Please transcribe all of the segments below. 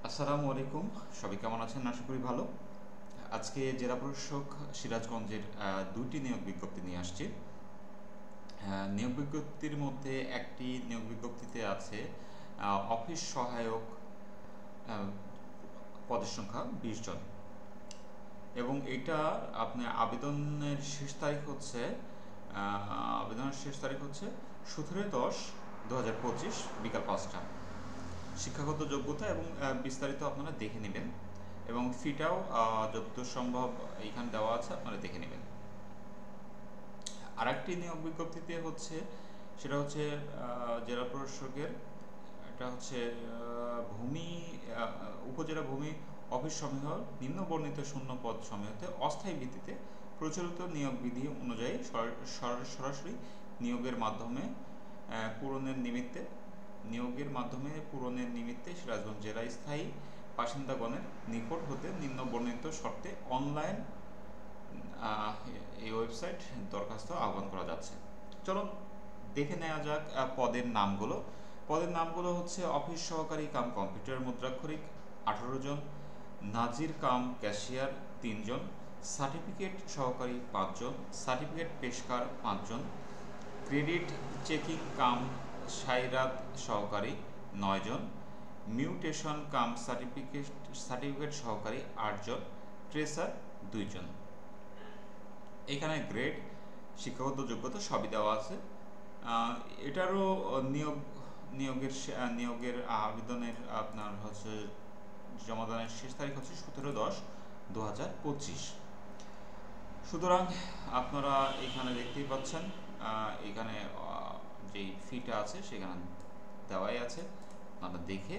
আসসালামু আলাইকুম। সবাই কেমন আছেন? আশা করি ভালো। আজকে জেলা প্রশাসক সিরাজগঞ্জের দুইটি নিয়োগ বিজ্ঞপ্তি নিয়ে আসছি। নিয়োগ বিজ্ঞপ্তির মধ্যে একটি নিয়োগ বিজ্ঞপ্তিতে আছে অফিস সহায়ক, আহ, পদের সংখ্যা 20 জন, এবং এটা আপনার আবেদনের শেষ তারিখ হচ্ছে 17/10/2025 বিকাল 5টা। শিক্ষাগত যোগ্যতা এবং বিস্তারিত আপনারা দেখে নেবেন, এবং ফিটাও যতদূর সম্ভব এইখানে দেওয়া আছে, আপনারা দেখে নেবেন। আরেকটি নিয়োগ বিজ্ঞপ্তিতে হচ্ছে, সেটা হচ্ছে জেলা প্রশাসকের, এটা হচ্ছে উপজেলা ভূমি অফিস সমূহ নিম্ন বর্ণিত শূন্য পদ সমূহতে অস্থায়ী ভিত্তিতে প্রচলিত নিয়োগ বিধি অনুযায়ী সরাসরি নিয়োগের মাধ্যমে পূরণের নিমিত্তে সিরাজগঞ্জ জেলার স্থায়ী বাসিন্দাগণের নিকট হতে নিম্ন বর্ণিত শর্তে অনলাইন এই ওয়েবসাইট দরখাস্ত আহ্বান করা যাচ্ছে। চলুন দেখে নেওয়া যাক পদের নামগুলো হচ্ছে অফিস সহকারী কাম কম্পিউটার মুদ্রাক্ষরিক 18 জন, নাজির কাম ক্যাশিয়ার 3 জন, সার্টিফিকেট সহকারী 5 জন, সার্টিফিকেট পেশকার 5 জন, ক্রেডিট চেকিং কাম সাইরাত সহকারী 9 জন, মিউটেশন কাম সার্টিফিকেট সহকারী 8 জন, ট্রেসার 2 জন। এখানে গ্রেড, শিক্ষাগত যোগ্যতা সবই দেওয়া আছে। এটারও নিয়োগের আবেদনের আপনার হচ্ছে জমাদানের শেষ তারিখ হচ্ছে 17/10/2025। সুতরাং আপনারা এখানে দেখতেই পাচ্ছেন, এখানে যেই ফিটা আছে সেখানে দেওয়াই আছে, আপনারা দেখে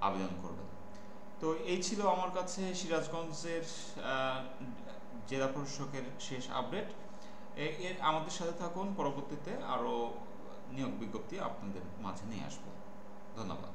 আবেদন করবেন। তো এই ছিল আমার কাছে সিরাজগঞ্জের জেলা প্রশাসকের শেষ আপডেট। এর আমাদের সাথে থাকুন, পরবর্তীতে আরও নিয়োগ বিজ্ঞপ্তি আপনাদের মাঝে নিয়ে আসবো। ধন্যবাদ।